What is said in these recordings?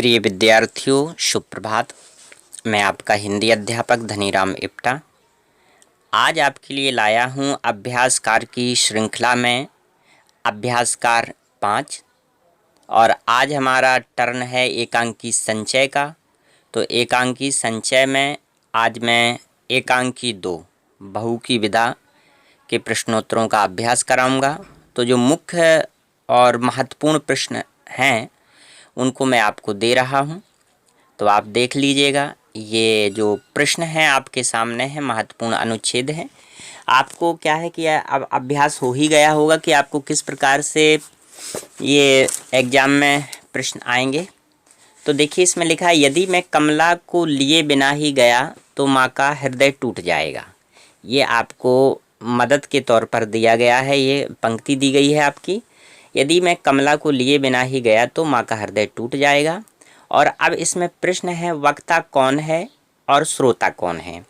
प्रिय विद्यार्थियों, शुभ प्रभात। मैं आपका हिंदी अध्यापक धनीराम इप्टा आज आपके लिए लाया हूं अभ्यासकार की श्रृंखला में अभ्यासकार 5 और आज हमारा टर्न है एकांकी संचय का। तो एकांकी संचय में आज मैं एकांकी 2 बहु की विधा के प्रश्नोत्तरों का अभ्यास कराऊंगा। तो जो मुख्य और महत्वपूर्ण प्रश्न हैं उनको मैं आपको दे रहा हूं, तो आप देख लीजिएगा। ये जो प्रश्न हैं आपके सामने हैं, महत्वपूर्ण अनुच्छेद हैं। आपको क्या है कि अब अभ्यास हो ही गया होगा कि आपको किस प्रकार से ये एग्जाम में प्रश्न आएंगे। तो देखिए, इसमें लिखा है, यदि मैं कमला को लिए बिना ही गया तो माँ का हृदय टूट जाएगा। ये आपको मदद के तौर पर दिया गया है, ये पंक्ति दी गई है आपकी। यदि मैं कमला को लिए बिना ही गया तो माँ का हृदय टूट जाएगा। और अब इसमें प्रश्न है, वक्ता कौन है और श्रोता कौन है।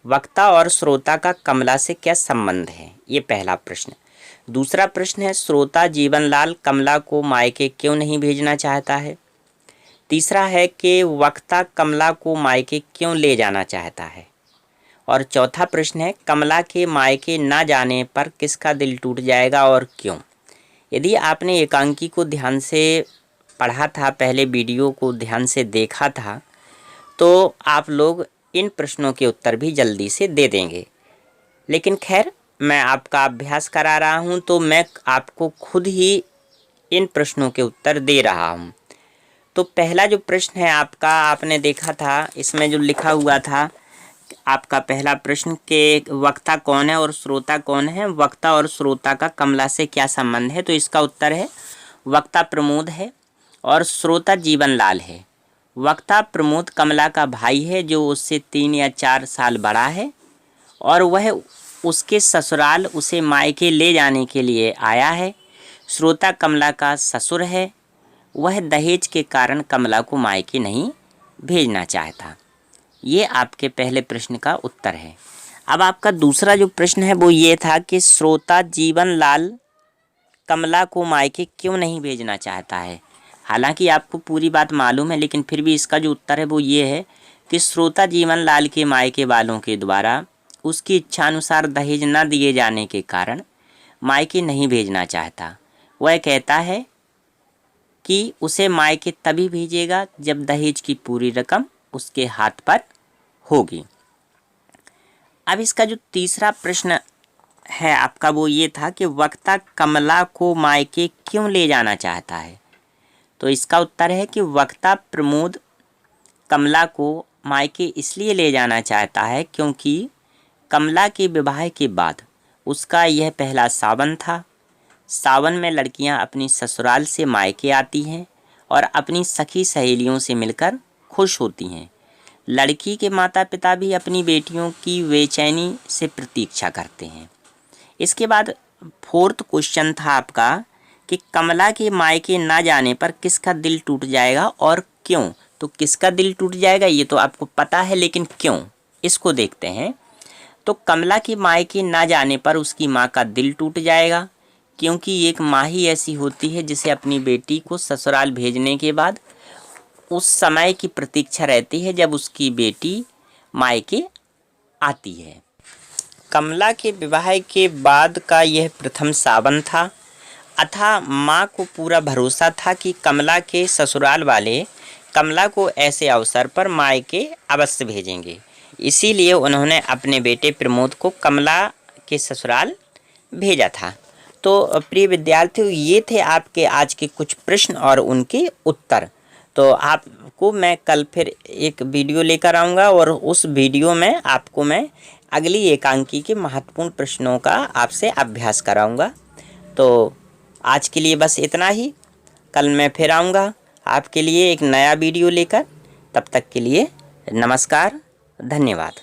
वक्ता और श्रोता का कमला से क्या संबंध है, ये पहला प्रश्न। दूसरा प्रश्न है, श्रोता जीवनलाल कमला को मायके क्यों नहीं भेजना चाहता है। तीसरा है कि वक्ता कमला को मायके क्यों ले जाना चाहता है। और चौथा प्रश्न है, कमला के मायके ना जाने पर किसका दिल टूट जाएगा और क्यों। यदि आपने एकांकी को ध्यान से पढ़ा था, पहले वीडियो को ध्यान से देखा था, तो आप लोग इन प्रश्नों के उत्तर भी जल्दी से दे देंगे। लेकिन खैर, मैं आपका अभ्यास करा रहा हूं तो मैं आपको खुद ही इन प्रश्नों के उत्तर दे रहा हूं। तो पहला जो प्रश्न है आपका, आपने देखा था, इसमें जो लिखा हुआ था आपका पहला प्रश्न के वक्ता कौन है और श्रोता कौन है, वक्ता और श्रोता का कमला से क्या संबंध है। तो इसका उत्तर है, वक्ता प्रमोद है और श्रोता जीवनलाल है। वक्ता प्रमोद कमला का भाई है जो उससे 3 या 4 साल बड़ा है और वह उसके ससुराल उसे मायके ले जाने के लिए आया है। श्रोता कमला का ससुर है, वह दहेज के कारण कमला को मायके नहीं भेजना चाहता। ये आपके पहले प्रश्न का उत्तर है। अब आपका दूसरा जो प्रश्न है वो ये था कि श्रोता जीवनलाल कमला को मायके क्यों नहीं भेजना चाहता है। हालांकि आपको पूरी बात मालूम है, लेकिन फिर भी इसका जो उत्तर है वो ये है कि श्रोता जीवनलाल के मायके वालों के द्वारा उसकी इच्छानुसार दहेज न दिए जाने के कारण मायके नहीं भेजना चाहता। वह कहता है कि उसे मायके तभी भेजेगा जब दहेज की पूरी रकम उसके हाथ पर होगी। अब इसका जो तीसरा प्रश्न है आपका वो ये था कि वक्ता कमला को मायके क्यों ले जाना चाहता है। तो इसका उत्तर है कि वक्ता प्रमोद कमला को मायके इसलिए ले जाना चाहता है क्योंकि कमला के विवाह के बाद उसका यह पहला सावन था। सावन में लड़कियां अपनी ससुराल से मायके आती हैं और अपनी सखी सहेलियों से मिलकर खुश होती हैं। लड़की के माता पिता भी अपनी बेटियों की बेचैनी से प्रतीक्षा करते हैं। इसके बाद फोर्थ क्वेश्चन था आपका कि कमला के मायके ना जाने पर किसका दिल टूट जाएगा और क्यों। तो किसका दिल टूट जाएगा ये तो आपको पता है, लेकिन क्यों, इसको देखते हैं। तो कमला के मायके ना जाने पर उसकी माँ का दिल टूट जाएगा क्योंकि एक माँ ही ऐसी होती है जिसे अपनी बेटी को ससुराल भेजने के बाद उस समय की प्रतीक्षा रहती है जब उसकी बेटी मायके आती है। कमला के विवाह के बाद का यह प्रथम सावन था, अतः माँ को पूरा भरोसा था कि कमला के ससुराल वाले कमला को ऐसे अवसर पर मायके अवश्य भेजेंगे। इसीलिए उन्होंने अपने बेटे प्रमोद को कमला के ससुराल भेजा था। तो प्रिय विद्यार्थियों, ये थे आपके आज के कुछ प्रश्न और उनके उत्तर। तो आपको मैं कल फिर एक वीडियो लेकर आऊँगा और उस वीडियो में आपको मैं अगली एकांकी के महत्वपूर्ण प्रश्नों का आपसे अभ्यास कराऊँगा। तो आज के लिए बस इतना ही। कल मैं फिर आऊँगा आपके लिए एक नया वीडियो लेकर। तब तक के लिए नमस्कार, धन्यवाद।